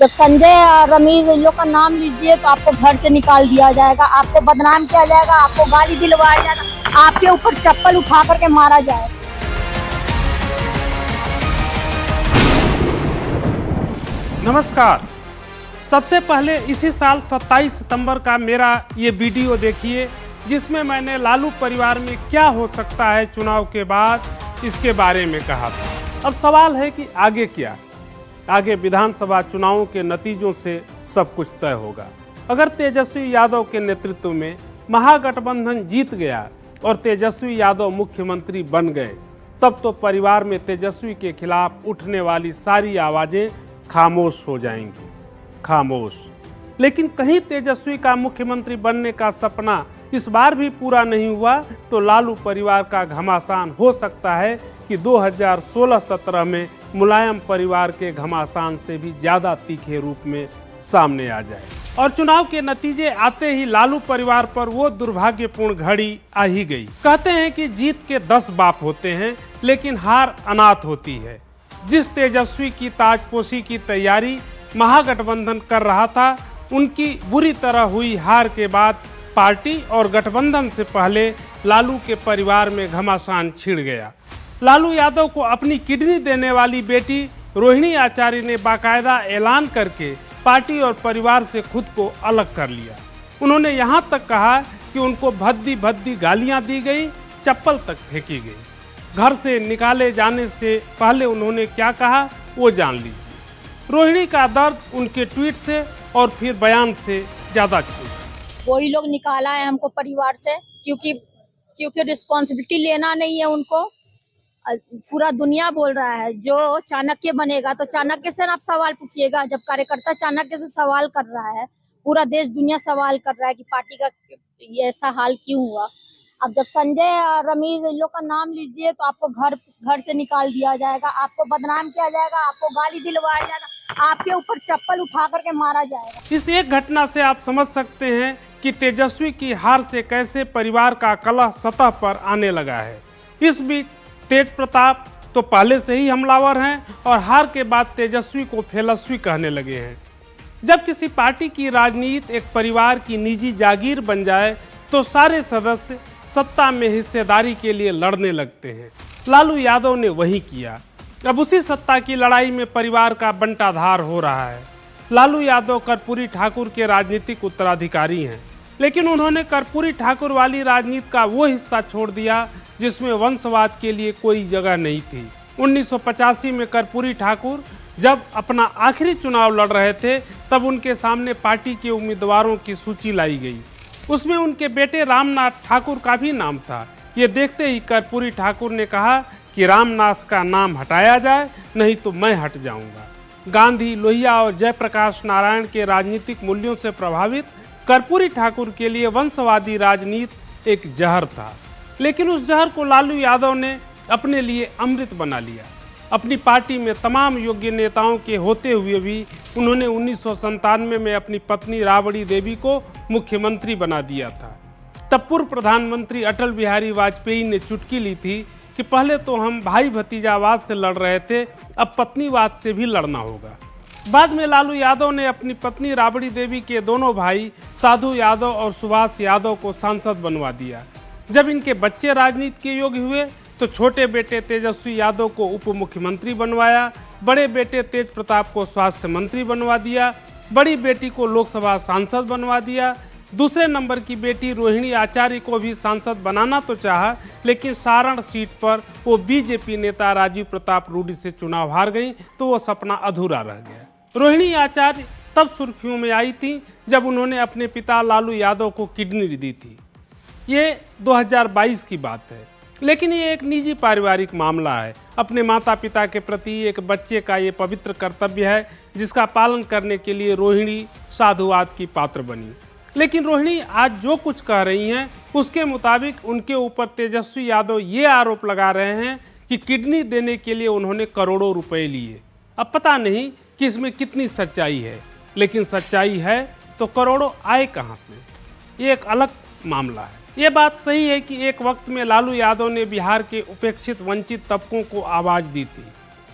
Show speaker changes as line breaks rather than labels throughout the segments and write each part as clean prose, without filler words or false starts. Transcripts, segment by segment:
जब संजय और रमीज इन लोग का नाम लीजिए तो आपको घर से निकाल दिया जाएगा, आपको बदनाम किया जाएगा, आपको गाली दिलवाया जाएगा, आपके ऊपर चप्पल उठा करके मारा जाएगा।
नमस्कार। सबसे पहले इसी साल 27 सितंबर का मेरा ये वीडियो देखिए जिसमें मैंने लालू परिवार में क्या हो सकता है चुनाव के बाद इसके बारे में कहा था। अब सवाल है कि आगे क्या? आगे विधानसभा चुनावों के नतीजों से सब कुछ तय होगा। अगर तेजस्वी यादव के नेतृत्व में महागठबंधन जीत गया और तेजस्वी यादव मुख्यमंत्री बन गए, तब तो परिवार में तेजस्वी के खिलाफ उठने वाली सारी आवाजें खामोश हो जाएंगी। खामोश। लेकिन कहीं तेजस्वी का मुख्यमंत्री बनने का सपना इस बार भी पूरा नहीं हुआ तो लालू परिवार का घमासान हो सकता है कि 2016-17 में मुलायम परिवार के घमासान से भी ज्यादा तीखे रूप में सामने आ जाए। और चुनाव के नतीजे आते ही लालू परिवार पर वो दुर्भाग्यपूर्ण घड़ी आ ही गई। कहते हैं कि जीत के 10 बाप होते हैं लेकिन हार अनाथ होती है। जिस तेजस्वी की ताजपोशी की तैयारी महागठबंधन कर रहा था, उनकी बुरी तरह हुई हार के बाद पार्टी और गठबंधन से पहले लालू के परिवार में घमासान छिड़ गया। लालू यादव को अपनी किडनी देने वाली बेटी रोहिणी आचार्य ने बाकायदा ऐलान करके पार्टी और परिवार से खुद को अलग कर लिया। उन्होंने यहाँ तक कहा कि उनको भद्दी भद्दी गालियाँ दी गई, चप्पल तक फेंकी गई। घर से निकाले जाने से पहले उन्होंने क्या कहा वो जान लीजिए। रोहिणी का दर्द उनके ट्वीट से और फिर बयान से ज्यादा छू।
वही लोग निकाला है हमको परिवार से, क्योंकि रिस्पॉन्सिबिलिटी लेना नहीं है उनको। पूरा दुनिया बोल रहा है जो चाणक्य बनेगा तो चाणक्य से आप सवाल पूछिएगा। जब कार्यकर्ता चाणक्य से सवाल कर रहा है, पूरा देश दुनिया सवाल कर रहा है कि पार्टी का ये ऐसा हाल क्यों हुआ। अब जब संजय और रमीज इन लोग का नाम लीजिए तो आपको घर से निकाल दिया जाएगा, आपको बदनाम किया जाएगा, आपको गाली दिलवाया जाएगा, आपके ऊपर चप्पल उठा करके मारा जाएगा।
इस एक घटना से आप समझ सकते हैं कि तेजस्वी की हार से कैसे परिवार का कलह सतह पर आने लगा है। इस बीच तेज प्रताप तो पहले से ही हमलावर हैं और हार के बाद तेजस्वी को फेलस्वी कहने लगे हैं। जब किसी पार्टी की राजनीति एक परिवार की निजी जागीर बन जाए तो सारे सदस्य सत्ता में हिस्सेदारी के लिए लड़ने लगते हैं। लालू यादव ने वही किया। अब उसी सत्ता की लड़ाई में परिवार का बंटाधार हो रहा है। लालू यादव कर्पूरी ठाकुर के राजनीतिक उत्तराधिकारी हैं, लेकिन उन्होंने कर्पूरी ठाकुर वाली राजनीति का वो हिस्सा छोड़ दिया जिसमें वंशवाद के लिए कोई जगह नहीं थी। 1985 में कर्पूरी ठाकुर जब अपना आखिरी चुनाव लड़ रहे थे तब उनके सामने पार्टी के उम्मीदवारों की सूची लाई गई। उसमें उनके बेटे रामनाथ ठाकुर का भी नाम था। ये देखते ही कर्पूरी ठाकुर ने कहा कि रामनाथ का नाम हटाया जाए, नहीं तो मैं हट जाऊंगा। गांधी, लोहिया और जयप्रकाश नारायण के राजनीतिक मूल्यों से प्रभावित कर्पूरी ठाकुर के लिए वंशवादी राजनीति एक जहर था, लेकिन उस जहर को लालू यादव ने अपने लिए अमृत बना लिया। अपनी पार्टी में तमाम योग्य नेताओं के होते हुए भी उन्होंने 1997 में अपनी पत्नी राबड़ी देवी को मुख्यमंत्री बना दिया था। तब पूर्व प्रधानमंत्री अटल बिहारी वाजपेयी ने चुटकी ली थी कि पहले तो हम भाई भतीजावाद से लड़ रहे थे, अब पत्नीवाद से भी लड़ना होगा। बाद में लालू यादव ने अपनी पत्नी राबड़ी देवी के दोनों भाई साधु यादव और सुभाष यादव को सांसद बनवा दिया। जब इनके बच्चे राजनीति के योग्य हुए तो छोटे बेटे तेजस्वी यादव को उप मुख्यमंत्री बनवाया, बड़े बेटे तेज प्रताप को स्वास्थ्य मंत्री बनवा दिया, बड़ी बेटी को लोकसभा सांसद बनवा दिया। दूसरे नंबर की बेटी रोहिणी आचार्य को भी सांसद बनाना तो चाहा, लेकिन सारण सीट पर वो बीजेपी नेता राजीव प्रताप रूडी से चुनाव हार गई तो वो सपना अधूरा रह गया। रोहिणी आचार्य तब सुर्खियों में आई थी जब उन्होंने अपने पिता लालू यादव को किडनी दी थी। ये 2022 की बात है, लेकिन ये एक निजी पारिवारिक मामला है। अपने माता पिता के प्रति एक बच्चे का ये पवित्र कर्तव्य है जिसका पालन करने के लिए रोहिणी साधुवाद की पात्र बनी। लेकिन रोहिणी आज जो कुछ कह रही हैं उसके मुताबिक उनके ऊपर तेजस्वी यादव ये आरोप लगा रहे हैं कि किडनी देने के लिए उन्होंने करोड़ों रुपए लिए। अब पता नहीं कि इसमें कितनी सच्चाई है, लेकिन सच्चाई है तो करोड़ों आए कहाँ से, ये एक अलग मामला है। ये बात सही है कि एक वक्त में लालू यादव ने बिहार के उपेक्षित वंचित तबकों को आवाज़ दी थी।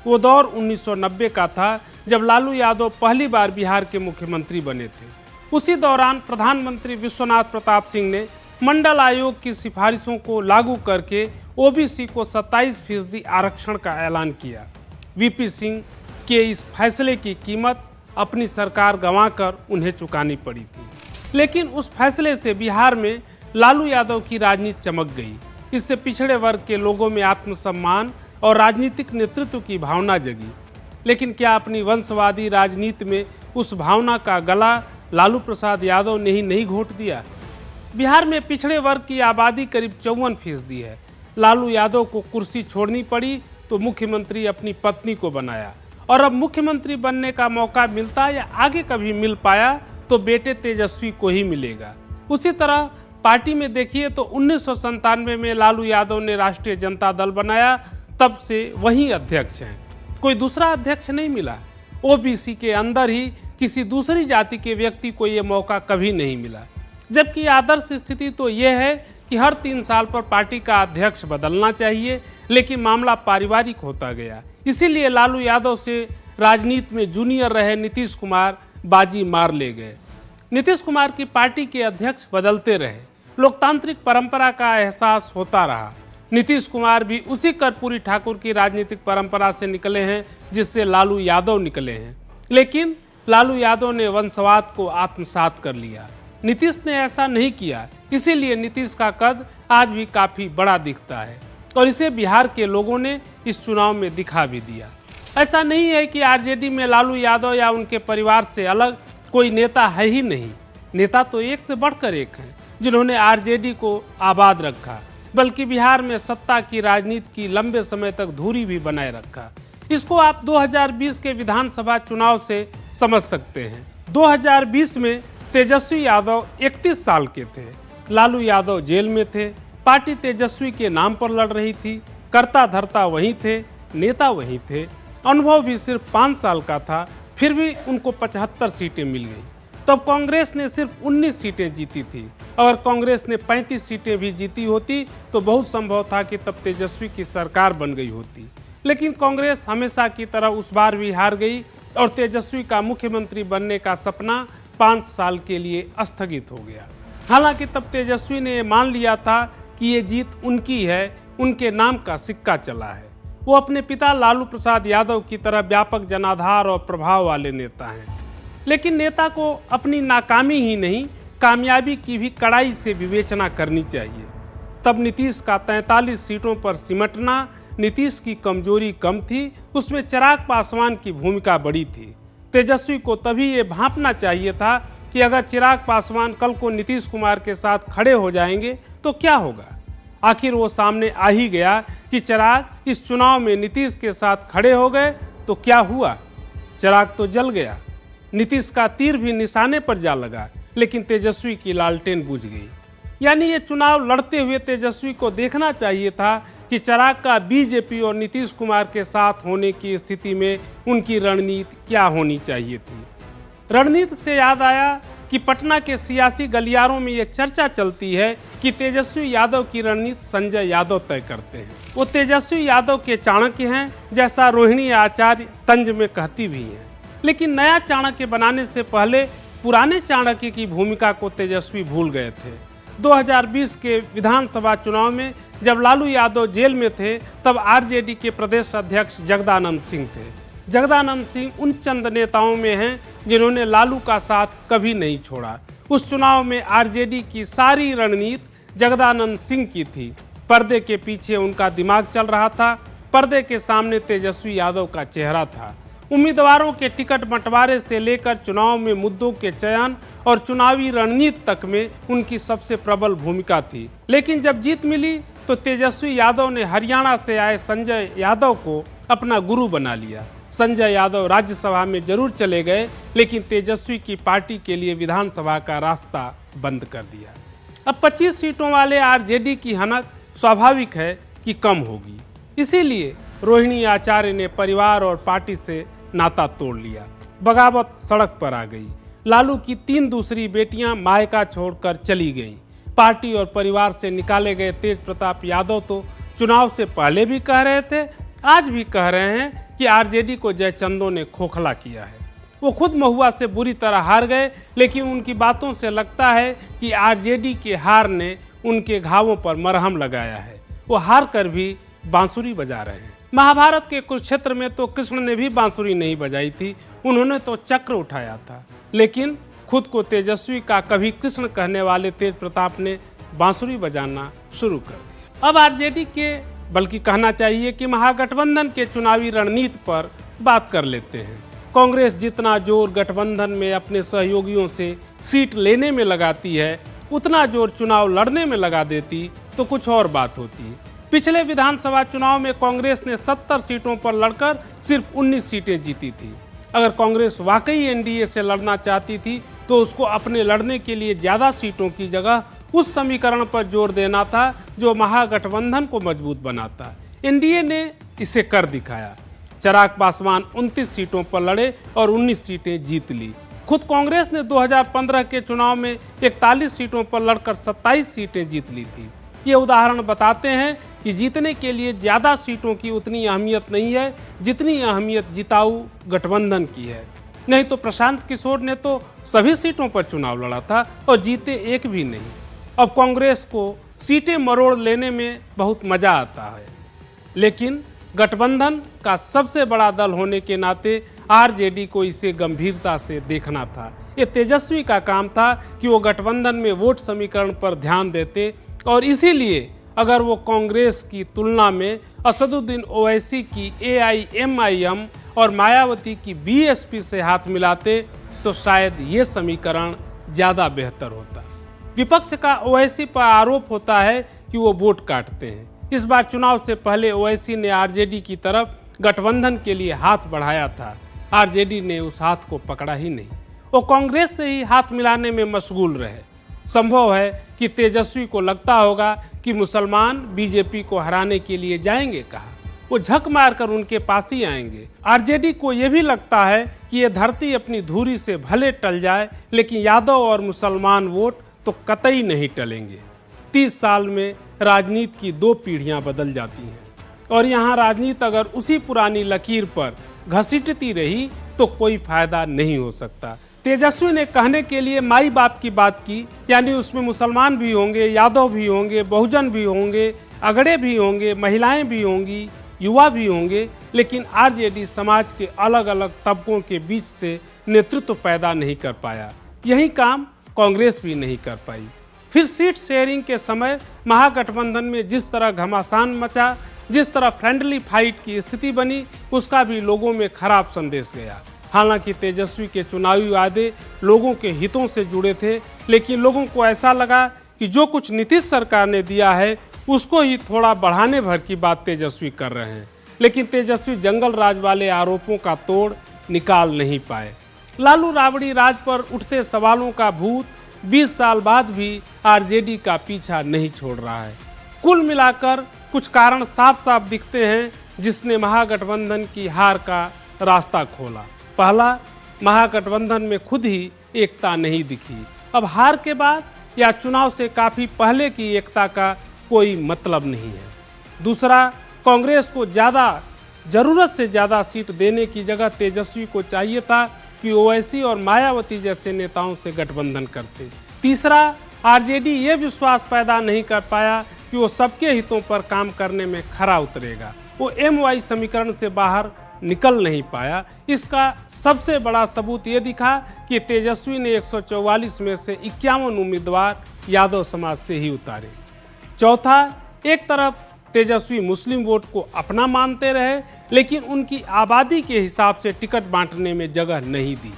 वो दौर 1990 का था जब लालू यादव पहली बार बिहार के मुख्यमंत्री बने थे। उसी दौरान प्रधानमंत्री विश्वनाथ प्रताप सिंह ने मंडल आयोग की सिफारिशों को लागू करके ओबीसी को 27% आरक्षण का ऐलान किया। वीपी सिंह के इस फैसले की कीमत अपनी सरकार गंवाकर उन्हें चुकानी पड़ी थी, लेकिन उस फैसले से बिहार में लालू यादव की राजनीति चमक गई। इससे पिछड़े वर्ग के लोगों में आत्मसम्मान और राजनीतिक नेतृत्व की भावना जगी। लेकिन क्या अपनी वंशवादी राजनीति में उस भावना का गला लालू प्रसाद यादव ने ही नहीं घोंट दिया? बिहार में पिछड़े वर्ग की आबादी करीब 54% है। लालू यादव को कुर्सी छोड़नी पड़ी तो मुख्यमंत्री अपनी पत्नी को बनाया, और अब मुख्यमंत्री बनने का मौका मिलता या आगे कभी मिल पाया तो बेटे तेजस्वी को ही मिलेगा। उसी तरह पार्टी में देखिए तो 1997 में लालू यादव ने राष्ट्रीय जनता दल बनाया, तब से वही अध्यक्ष हैं। कोई दूसरा अध्यक्ष नहीं मिला। ओबीसी के अंदर ही किसी दूसरी जाति के व्यक्ति को ये मौका कभी नहीं मिला। जबकि आदर्श स्थिति तो ये है कि हर 3 साल पर पार्टी का अध्यक्ष बदलना चाहिए, लेकिन मामला पारिवारिक होता गया। इसीलिए लालू यादव से राजनीति में जूनियर रहे नीतीश कुमार बाजी मार ले गए। नीतीश कुमार की पार्टी के अध्यक्ष बदलते रहे, लोकतांत्रिक परंपरा का एहसास होता रहा। नीतीश कुमार भी उसी कर्पूरी ठाकुर की राजनीतिक परंपरा से निकले हैं जिससे लालू यादव निकले हैं, लेकिन लालू यादव ने वंशवाद को आत्मसात कर लिया। नीतीश ने ऐसा नहीं किया, इसीलिए नीतीश का कद आज भी काफी बड़ा दिखता है, और इसे बिहार के लोगों ने इस चुनाव में दिखा भी दिया। ऐसा नहीं है कि आरजेडी में लालू यादव या उनके परिवार से अलग कोई नेता है ही नहीं। नेता तो एक से बढ़कर एक हैं जिन्होंने आरजेडी को आबाद रखा, बल्कि बिहार में सत्ता की राजनीति की लंबे समय तक धुरी भी बनाए रखा। इसको आप 2020 के विधानसभा चुनाव से समझ सकते हैं। 2020 में तेजस्वी यादव 31 साल के थे। लालू यादव जेल में थे। पार्टी तेजस्वी के नाम पर लड़ रही थी। कर्ता धर्ता वहीं थे, नेता वहीं थे। अनुभव भी सिर्फ 5 साल का था, फिर भी उनको 75 सीटें मिल गई। तब कांग्रेस ने सिर्फ 19 सीटें जीती थी। अगर कांग्रेस ने 35 सीटें भी जीती होती तो बहुत संभव था कि तब तेजस्वी की सरकार बन गई होती। लेकिन कांग्रेस हमेशा की तरह उस बार भी हार गई और तेजस्वी का मुख्यमंत्री बनने का सपना 5 साल के लिए स्थगित हो गया। हालांकि तब तेजस्वी ने मान लिया था कि ये जीत उनकी है, उनके नाम का सिक्का चला है। वो अपने पिता लालू प्रसाद यादव की तरह व्यापक जनाधार और प्रभाव वाले नेता हैं। लेकिन नेता को अपनी नाकामी ही नहीं, कामयाबी की भी कड़ाई से विवेचना करनी चाहिए। तब नीतीश का 43 सीटों पर सिमटना, नीतीश की कमजोरी कम थी, उसमें चिराग पासवान की भूमिका बड़ी थी। तेजस्वी को तभी ये भांपना चाहिए था कि अगर चिराग पासवान कल को नीतीश कुमार के साथ खड़े हो जाएंगे तो क्या होगा। आखिर वो सामने आ ही गया कि चिराग इस चुनाव में नीतीश के साथ खड़े हो गए तो क्या हुआ। चिराग तो जल गया, नीतीश का तीर भी निशाने पर जा लगा, लेकिन तेजस्वी की लालटेन बुझ गई। यानी ये चुनाव लड़ते हुए तेजस्वी को देखना चाहिए था कि चिराग का बीजेपी और नीतीश कुमार के साथ होने की स्थिति में उनकी रणनीति क्या होनी चाहिए थी। रणनीति से याद आया कि पटना के सियासी गलियारों में ये चर्चा चलती है कि तेजस्वी यादव की रणनीति संजय यादव तय करते हैं। वो तेजस्वी यादव के चाणक्य हैं, जैसा रोहिणी आचार्य तंज में कहती भी हैं। लेकिन नया चाणक्य बनाने से पहले पुराने चाणक्य की भूमिका को तेजस्वी भूल गए थे। 2020 के विधानसभा चुनाव में जब लालू यादव जेल में थे तब आरजेडी के प्रदेश अध्यक्ष जगदानंद सिंह थे। जगदानंद सिंह उन चंद नेताओं में हैं जिन्होंने लालू का साथ कभी नहीं छोड़ा। उस चुनाव में आरजेडी की सारी रणनीति जगदानंद सिंह की थी। पर्दे के पीछे उनका दिमाग चल रहा था, पर्दे के सामने तेजस्वी यादव का चेहरा था। उम्मीदवारों के टिकट बंटवारे से लेकर चुनाव में मुद्दों के चयन और चुनावी रणनीति तक में उनकी सबसे प्रबल भूमिका थी। लेकिन जब जीत मिली तो तेजस्वी यादव ने हरियाणा से आए संजय यादव को अपना गुरु बना लिया। संजय यादव राज्यसभा में जरूर चले गए, लेकिन तेजस्वी की पार्टी के लिए विधानसभा का रास्ता बंद कर दिया। अब 25 सीटों वाले आरजेडी की हनक स्वाभाविक है कि कम होगी। इसीलिए रोहिणी आचार्य ने परिवार और पार्टी से नाता तोड़ लिया। बगावत सड़क पर आ गई। लालू की 3 दूसरी बेटियां मायका छोड़कर चली गईं। पार्टी और परिवार से निकाले गए तेज प्रताप यादव तो चुनाव से पहले भी कह रहे थे आज भी कह रहे हैं कि आरजेडी को जयचंदों ने खोखला किया है। वो खुद महुआ से बुरी तरह हार गए, लेकिन उनकी बातों से लगता है कि आरजेडी के हार ने उनके घावों पर मरहम लगाया है। वो हार कर भी बांसुरी बजा रहे हैं। महाभारत के कुरुक्षेत्र में तो कृष्ण ने भी बांसुरी नहीं बजाई थी, उन्होंने तो चक्र उठाया था। लेकिन खुद को तेजस्वी का कभी कृष्ण कहने वाले तेज प्रताप ने बांसुरी बजाना शुरू कर दिया। अब आरजेडी के, बल्कि कहना चाहिए कि महागठबंधन के चुनावी रणनीति पर बात कर लेते हैं। कांग्रेस जितना जोर गठबंधन में अपने सहयोगियों से सीट लेने में लगाती है, उतना जोर चुनाव लड़ने में लगा देती तो कुछ और बात होती। पिछले विधानसभा चुनाव में कांग्रेस ने 70 सीटों पर लड़कर सिर्फ 19 सीटें जीती थी। अगर कांग्रेस वाकई एनडीए से लड़ना चाहती थी तो उसको अपने लड़ने के लिए ज़्यादा सीटों की जगह उस समीकरण पर जोर देना था जो महागठबंधन को मजबूत बनाता। एनडीए ने इसे कर दिखाया। चिराग पासवान 29 सीटों पर लड़े और 19 सीटें जीत ली। खुद कांग्रेस ने 2015 के चुनाव में 41 सीटों पर लड़कर 27 सीटें जीत ली थी। ये उदाहरण बताते हैं कि जीतने के लिए ज़्यादा सीटों की उतनी अहमियत नहीं है जितनी अहमियत जिताऊ गठबंधन की है। नहीं तो प्रशांत किशोर ने तो सभी सीटों पर चुनाव लड़ा था और जीते एक भी नहीं। अब कांग्रेस को सीटें मरोड़ लेने में बहुत मजा आता है, लेकिन गठबंधन का सबसे बड़ा दल होने के नाते आरजेडी को इसे गंभीरता से देखना था। ये तेजस्वी का काम था कि वो गठबंधन में वोट समीकरण पर ध्यान देते, और इसीलिए अगर वो कांग्रेस की तुलना में असदुद्दीन ओवैसी की एआईएमआईएम और मायावती की बीएसपी से हाथ मिलाते तो शायद ये समीकरण ज़्यादा बेहतर होता। विपक्ष का ओवैसी पर आरोप होता है कि वो वोट काटते हैं। इस बार चुनाव से पहले ओवैसी ने आरजेडी की तरफ गठबंधन के लिए हाथ बढ़ाया था। आरजेडी ने उस हाथ को पकड़ा ही नहीं, वो कांग्रेस से ही हाथ मिलाने में मशगूल रहे। संभव है कि तेजस्वी को लगता होगा कि मुसलमान बीजेपी को हराने के लिए जाएंगे कहाँ, वो झक मारकर उनके पास ही आएंगे। आरजेडी को यह भी लगता है कि ये धरती अपनी धुरी से भले टल जाए, लेकिन यादव और मुसलमान वोट तो कतई नहीं टलेंगे। 30 साल में राजनीति की 2 पीढ़ियां बदल जाती हैं, और यहाँ राजनीति अगर उसी पुरानी लकीर पर घसीटती रही तो कोई फायदा नहीं हो सकता। तेजस्वी ने कहने के लिए माई बाप की बात की, यानी उसमें मुसलमान भी होंगे, यादव भी होंगे, बहुजन भी होंगे, अगड़े भी होंगे, महिलाएं भी होंगी, युवा भी होंगे, लेकिन आरजेडी समाज के अलग अलग तबकों के बीच से नेतृत्व पैदा नहीं कर पाया। यही काम कांग्रेस भी नहीं कर पाई। फिर सीट शेयरिंग के समय महागठबंधन में जिस तरह घमासान मचा, जिस तरह फ्रेंडली फाइट की स्थिति बनी, उसका भी लोगों में खराब संदेश गया। हालांकि तेजस्वी के चुनावी वादे लोगों के हितों से जुड़े थे, लेकिन लोगों को ऐसा लगा कि जो कुछ नीतीश सरकार ने दिया है उसको ही थोड़ा बढ़ाने भर की बात तेजस्वी कर रहे हैं। लेकिन तेजस्वी जंगल राज वाले आरोपों का तोड़ निकाल नहीं पाए। लालू राबड़ी राज पर उठते सवालों का भूत 20 साल बाद भी आरजेडी का पीछा नहीं छोड़ रहा है। कुल मिलाकर कुछ कारण साफ साफ दिखते हैं जिसने महागठबंधन की हार का रास्ता खोला। पहला, महागठबंधन में खुद ही एकता नहीं दिखी। अब हार के बाद या चुनाव से काफ़ी पहले की एकता का कोई मतलब नहीं है। दूसरा, कांग्रेस को ज़रूरत से ज़्यादा सीट देने की जगह तेजस्वी को चाहिए था कि ओवैसी और मायावती जैसे नेताओं से गठबंधन करते। तीसरा, आरजेडी ये विश्वास पैदा नहीं कर पाया कि वो सबके हितों पर काम करने में खरा उतरेगा। वो एमवाई समीकरण से बाहर निकल नहीं पाया। इसका सबसे बड़ा सबूत ये दिखा कि तेजस्वी ने 144 में से 51 उम्मीदवार यादव समाज से ही उतारे। चौथा, एक तरफ तेजस्वी मुस्लिम वोट को अपना मानते रहे, लेकिन उनकी आबादी के हिसाब से टिकट बांटने में जगह नहीं दी।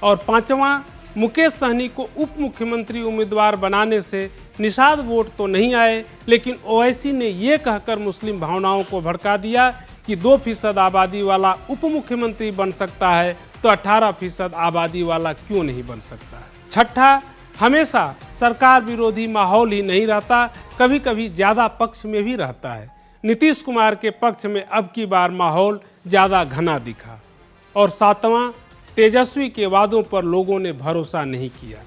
और पांचवा, मुकेश सहनी को उप मुख्यमंत्री उम्मीदवार बनाने से निषाद वोट तो नहीं आए, लेकिन ओवैसी ने ये कहकर मुस्लिम भावनाओं को भड़का दिया कि 2% आबादी वाला उप मुख्यमंत्री बन सकता है तो 18% आबादी वाला क्यों नहीं बन सकता। छठा, हमेशा सरकार विरोधी माहौल ही नहीं रहता, कभी कभी ज़्यादा पक्ष में भी रहता है। नीतीश कुमार के पक्ष में अब की बार माहौल ज़्यादा घना दिखा। और सातवां, तेजस्वी के वादों पर लोगों ने भरोसा नहीं किया।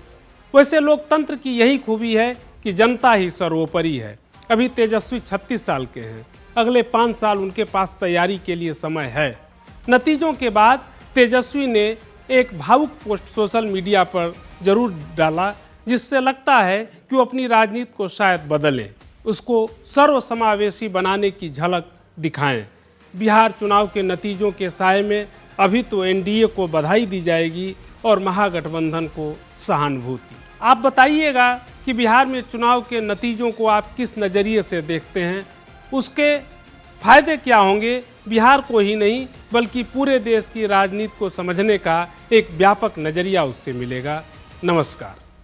वैसे लोकतंत्र की यही खूबी है कि जनता ही सर्वोपरि है। अभी तेजस्वी 36 साल के हैं। अगले 5 साल उनके पास तैयारी के लिए समय है। नतीजों के बाद तेजस्वी ने एक भावुक पोस्ट सोशल मीडिया पर जरूर डाला, जिससे लगता है कि वो अपनी राजनीति को शायद बदलें, उसको सर्वसमावेशी बनाने की झलक दिखाएं। बिहार चुनाव के नतीजों के साए में अभी तो एनडीए को बधाई दी जाएगी और महागठबंधन को सहानुभूति। आप बताइएगा कि बिहार में चुनाव के नतीजों को आप किस नज़रिए से देखते हैं, उसके फायदे क्या होंगे बिहार को ही नहीं बल्कि पूरे देश की राजनीति को समझने का एक व्यापक नज़रिया उससे मिलेगा। नमस्कार।